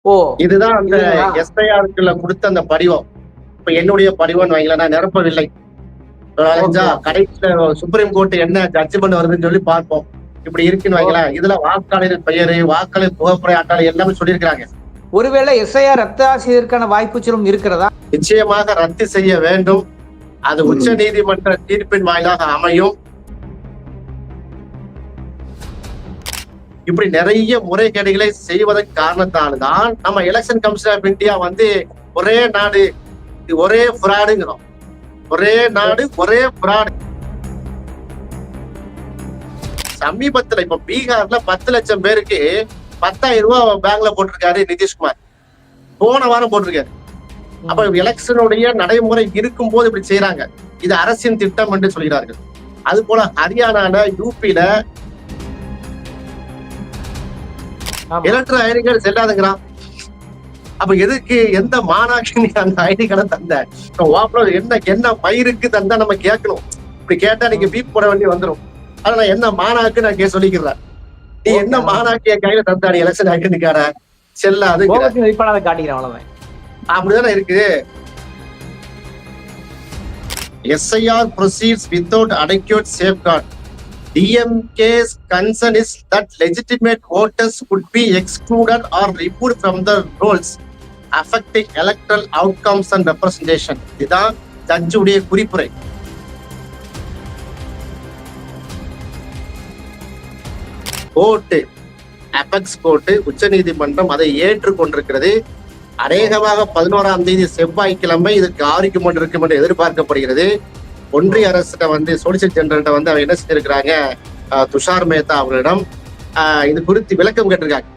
ஓ இதுதான் அந்த எஸ்ஐஆருக்குள்ள கொடுத்த அந்த படிவம். இப்ப என்னுடைய படிவம் வைங்களேன், நான் நிரப்பவில்லை. கடைசியில சுப்ரீம் கோர்ட் என்ன ஜட்ஜ்மெண்ட் வருதுன்னு சொல்லி பார்ப்போம். இப்படி இருக்குன்னு வைங்களேன். இதுல வாக்காளர் பெயரு, வாக்காளர் புகைப்பட அட்டை எல்லாமே சொல்லியிருக்கிறாங்க. ஒருவேளை எஸ்ஐஆர் ரத்து செய்வதற்கான வாய்ப்பு இருக்கிறதா? நிச்சயமாக ரத்து செய்ய வேண்டும். அது உச்ச நீதிமன்ற தீர்ப்பின் வாயிலாக அமையும். இப்படி நிறைய முறைகேடுகளை செய்வதன் காரணத்தால்தான் நம்ம எலெக்ஷன் கமிஷன் ஆஃப் இந்தியா ஒரே நாடு ஒரே ஃப்ராடுங்கிறோம். ஒரே நாடு ஒரே ஃப்ராடு. சமீபத்துல இப்ப பீகார்ல 10 லட்சம் பேருக்கு 10,000 ரூபாய் பேங்க்ல போட்டிருக்காரு நிதிஷ்குமார். போன வாரம் போட்டிருக்காரு. அப்ப எலெக்ஷனுடைய நடைமுறை இருக்கும் போது இப்படி செய்யறாங்க. இது அரசின் திட்டம் என்று சொல்கிறார்கள். அது போல ஹரியானால, யூபியில எலக்ட்ரல் ஐடிகள் செல்லாதுங்கிறான். அப்ப எதுக்கு எந்த மாநாக்கு நீ அந்த ஐடி கார்டை தந்த? என்ன மயிருக்கு தந்தா நம்ம கேட்கணும். இப்படி கேட்டா நீங்க பீப் போட வேண்டி வந்துடும். ஆனா நான் என்ன மாநாக்கு நான் சொல்லிக்கிறேன். நீ என்ன மாநாக்கு என் கையில தந்தாடி எலெக்ஷன் ஐடி கார்டை செல்லாது காட்டிக்கிறேன். அப்படிதானே இருக்கு. SIR proceeds without adequate safeguard. DMK's concern is that legitimate voters could be excluded or removed from the rolls, affecting electoral outcomes and representation. இதுதான் ஜட்ஜுடைய குறிப்புரை. கோர்ட்டு, அபெக்ஸ் கோர்ட்டு, உச்ச நீதிமன்றம் அதை ஏற்றுக்கொண்டிருக்கிறது. அநேகமாக 11ஆம் தேதி செவ்வாய்க்கிழமை இதுக்கு ஆர்குமெண்ட் இருக்கும் என்று எதிர்பார்க்கப்படுகிறது. ஒன்றிய அரசு சொலிசிட்டர் ஜெனரல்கிட்ட அவங்க என்ன செஞ்சிருக்கிறாங்க, துஷார் மேத்தா அவர்களிடம் இது குறித்து விளக்கம் கேட்டிருக்காங்க.